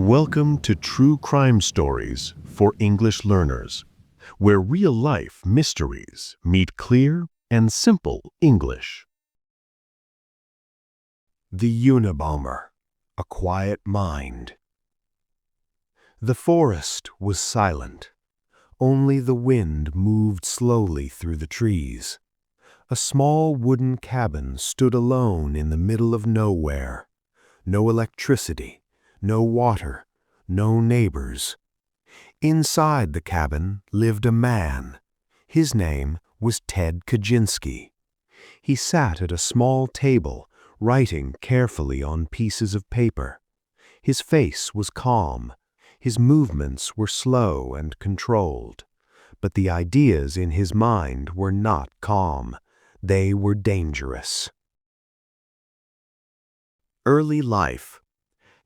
Welcome to True Crime Stories for English Learners, where real-life mysteries meet clear and simple English. The Unabomber, a quiet mind. The forest was silent. Only the wind moved slowly through the trees. A small wooden cabin stood alone in the middle of nowhere. No electricity. No water, no neighbors. Inside the cabin lived a man. His name was Ted Kaczynski. He sat at a small table, writing carefully on pieces of paper. His face was calm. His movements were slow and controlled. But the ideas in his mind were not calm. They were dangerous. Early life.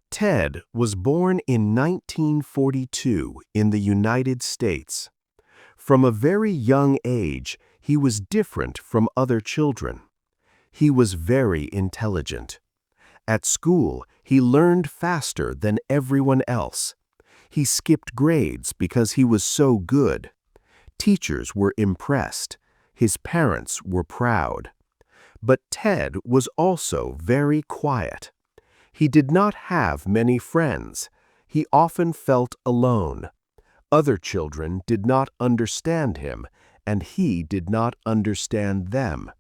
Ted was born in 1942 in the United States. From a very young age, he was different from other children. He was very intelligent. At school, he learned faster than everyone else. He skipped grades because he was so good. Teachers were impressed. His parents were proud. But Ted was also very quiet. He did not have many friends. He often felt alone. Other children did not understand him, and he did not understand them.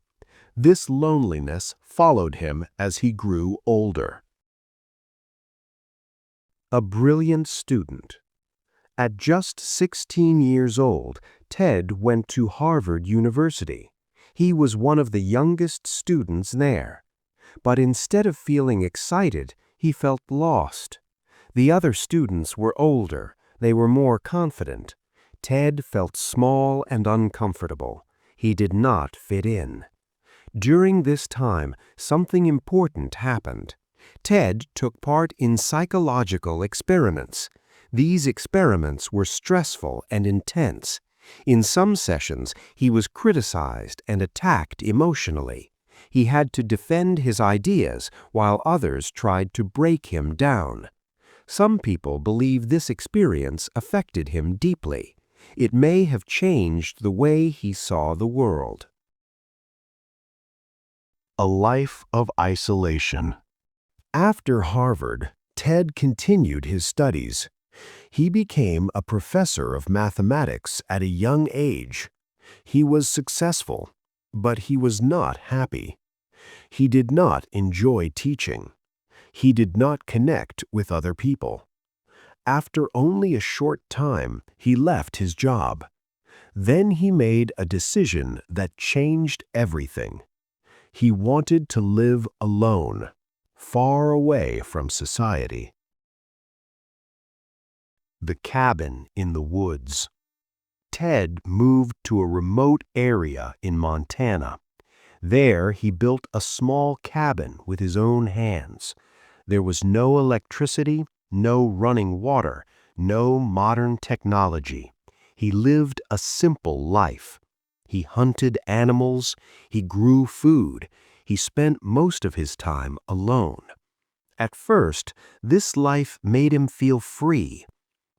This loneliness followed him as he grew older. A brilliant student. At just 16 years old, Ted went to Harvard University. He was one of the youngest students there. But instead of feeling excited, he felt lost. The other students were older. They were more confident. Ted felt small and uncomfortable. He did not fit in. During this time, something important happened. Ted took part in psychological experiments. These experiments were stressful and intense. In some sessions, he was criticized and attacked emotionally. He had to defend his ideas while others tried to break him down. Some people believe this experience affected him deeply. It may have changed the way he saw the world. A life of isolation. After Harvard, Ted continued his studies. He became a professor of mathematics at a young age. He was successful, but he was not happy. He did not enjoy teaching. He did not connect with other people. After only a short time, he left his job. Then he made a decision that changed everything. He wanted to live alone, far away from society. The cabin in the woods. Ted moved to a remote area in Montana. There he built a small cabin with his own hands. There was no electricity, no running water, no modern technology. He lived a simple life. He hunted animals, he grew food, he spent most of his time alone. At first, this life made him feel free.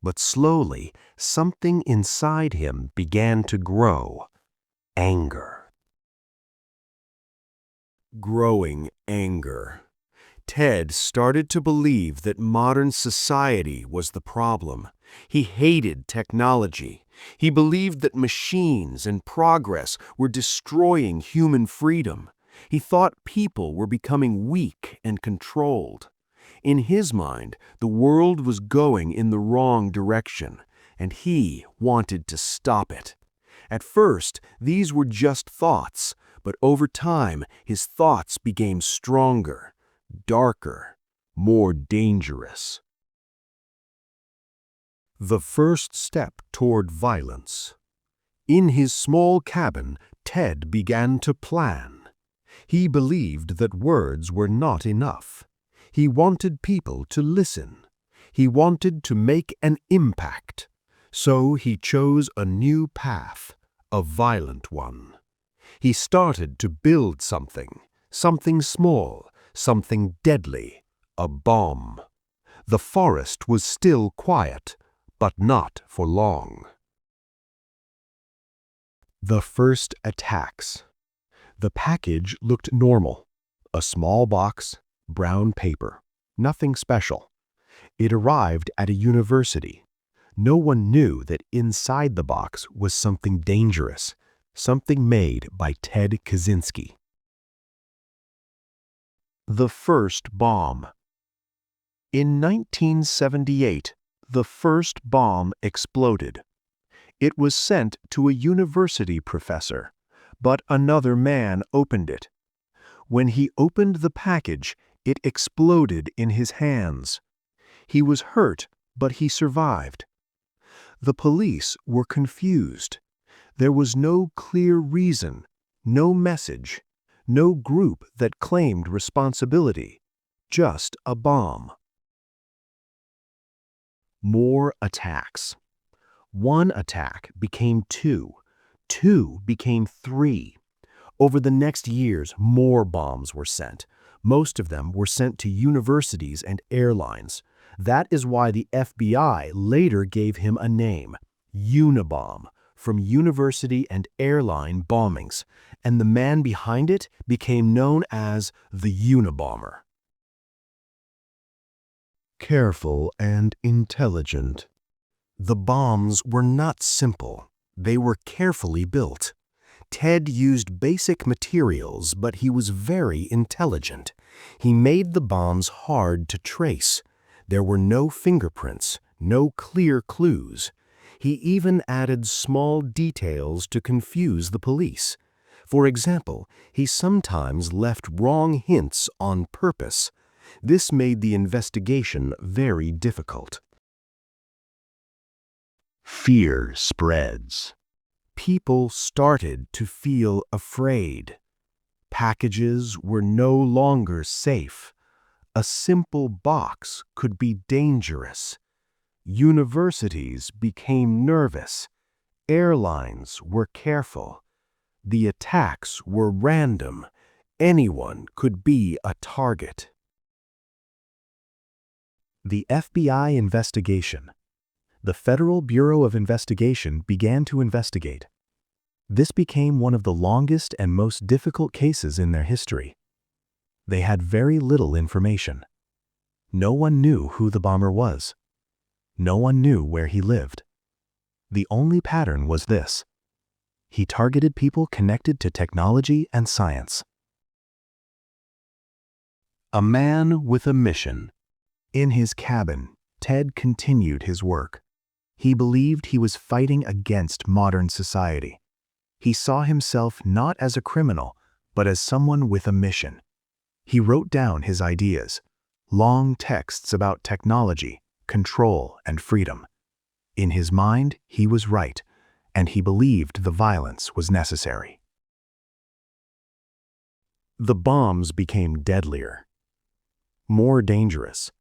But slowly, something inside him began to grow. Anger. Growing anger. Ted started to believe that modern society was the problem. He hated technology. He believed that machines and progress were destroying human freedom. He thought people were becoming weak and controlled. In his mind, the world was going in the wrong direction, and he wanted to stop it. At first, these were just thoughts, but over time, his thoughts became stronger, darker, more dangerous. The first step toward violence. In his small cabin, Ted began to plan. He believed that words were not enough. He wanted people to listen. He wanted to make an impact. So he chose a new path, a violent one. He started to build something small, something deadly, a bomb. The forest was still quiet, but not for long. The first attacks. The package looked normal. A small box, brown paper, nothing special. It arrived at a university. No one knew that inside the box was something dangerous, something made by Ted Kaczynski. The first bomb. In 1978, the first bomb exploded. It was sent to a university professor, but another man opened it. When he opened the package, it exploded in his hands. He was hurt, but he survived. The police were confused. There was no clear reason, no message, no group that claimed responsibility, just a bomb. More attacks. One attack became two. Two became three. Over the next years, more bombs were sent. Most of them were sent to universities and airlines. That is why the FBI later gave him a name, Unabomber, from university and airline bombings, and the man behind it became known as the Unabomber. Careful and intelligent. The bombs were not simple. They were carefully built. Ted used basic materials, but he was very intelligent. He made the bombs hard to trace. There were no fingerprints, no clear clues. He even added small details to confuse the police. For example, he sometimes left wrong hints on purpose. This made the investigation very difficult. Fear spreads. People started to feel afraid. Packages were no longer safe. A simple box could be dangerous. Universities became nervous. Airlines were careful. The attacks were random. Anyone could be a target. The FBI investigation. The Federal Bureau of Investigation began to investigate. This became one of the longest and most difficult cases in their history. They had very little information. No one knew who the bomber was. No one knew where he lived. The only pattern was this: he targeted people connected to technology and science. A man with a mission. In his cabin, Ted continued his work. He believed he was fighting against modern society. He saw himself not as a criminal, but as someone with a mission. He wrote down his ideas, long texts about technology, control, and freedom. In his mind, he was right, and he believed the violence was necessary. The bombs became deadlier, more dangerous.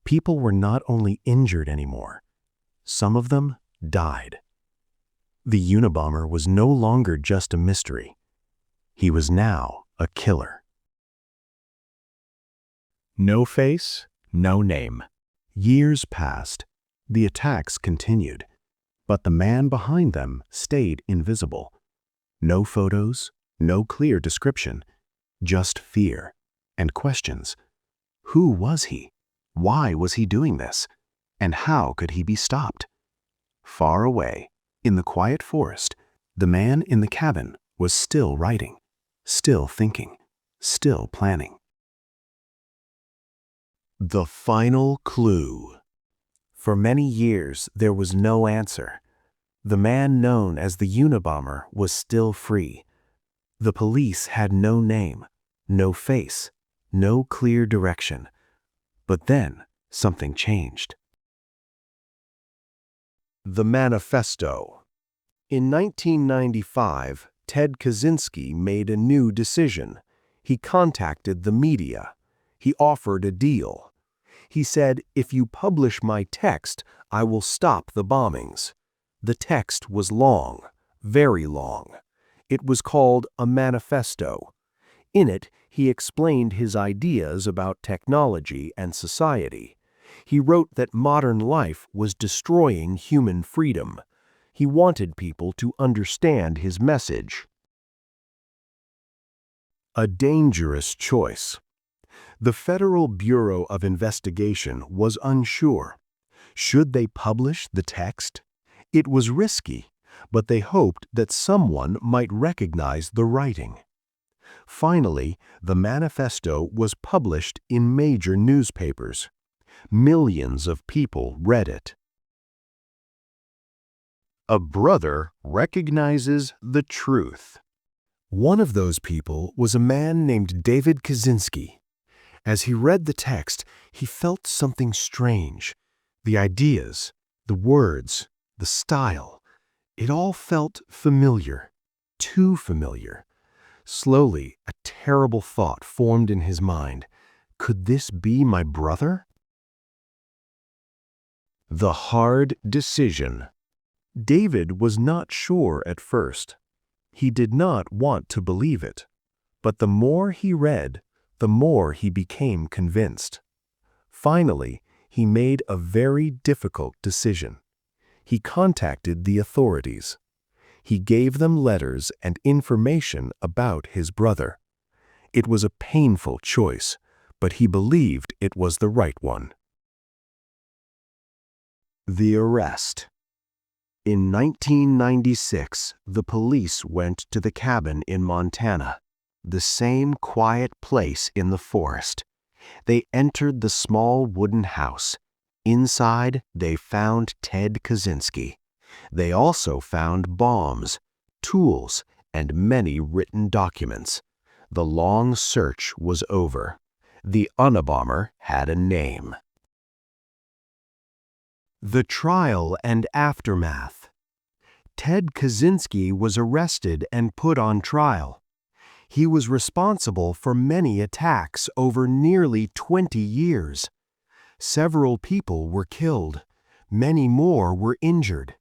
People were not only injured anymore, some of them died. The Unabomber was no longer just a mystery. He was now a killer. No face, no name. Years passed. The attacks continued, but the man behind them stayed invisible. No photos, no clear description, just fear and questions. Who was he? Why was he doing this? And how could he be stopped? Far away, in the quiet forest, the man in the cabin was still writing, still thinking, still planning. The final clue. For many years, there was no answer. The man known as the Unabomber was still free. The police had no name, no face, no clear direction. But then, something changed. The Manifesto. In 1995, Ted Kaczynski made a new decision. He contacted the media. He offered a deal. He said, "If you publish my text, I will stop the bombings." The text was long, very long. It was called a manifesto. In it, he explained his ideas about technology and society. He wrote that modern life was destroying human freedom. He wanted people to understand his message. A dangerous choice. The Federal Bureau of Investigation was unsure. Should they publish the text? It was risky, but they hoped that someone might recognize the writing. Finally, the manifesto was published in major newspapers. Millions of people read it. A brother recognizes the truth. One of those people was a man named David Kaczynski. As he read the text, he felt something strange. The ideas, the words, the style, it all felt familiar, too familiar. Slowly, a terrible thought formed in his mind. Could this be my brother? The hard decision. David was not sure at first. He did not want to believe it. But the more he read, the more he became convinced. Finally, he made a very difficult decision. He contacted the authorities. He gave them letters and information about his brother. It was a painful choice, but he believed it was the right one. The arrest. In 1996, the police went to the cabin in Montana, the same quiet place in the forest. They entered the small wooden house. Inside, they found Ted Kaczynski. They also found bombs, tools, and many written documents. The long search was over. The Unabomber had a name. The trial and aftermath. Ted Kaczynski was arrested and put on trial. He was responsible for many attacks over nearly 20 years. Several people were killed. Many more were injured.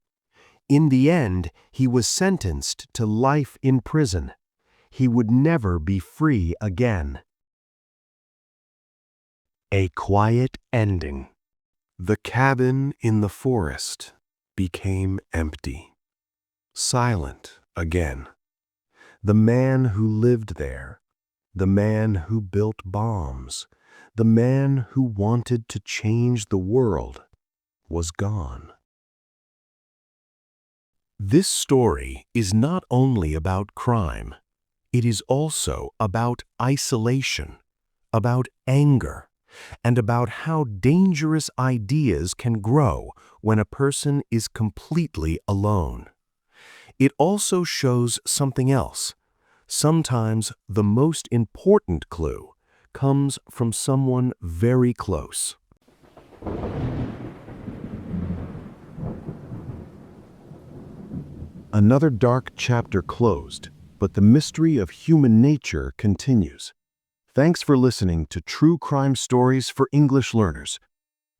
In the end, he was sentenced to life in prison. He would never be free again. A quiet ending. The cabin in the forest became empty, silent again. The man who lived there, the man who built bombs, the man who wanted to change the world, was gone. This story is not only about crime, it is also about isolation, about anger, and about how dangerous ideas can grow when a person is completely alone. It also shows something else. Sometimes the most important clue comes from someone very close. Another dark chapter closed, but the mystery of human nature continues. Thanks for listening to True Crime Stories for English Learners.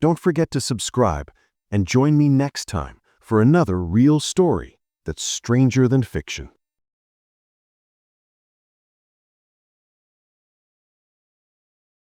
Don't forget to subscribe and join me next time for another real story that's stranger than fiction.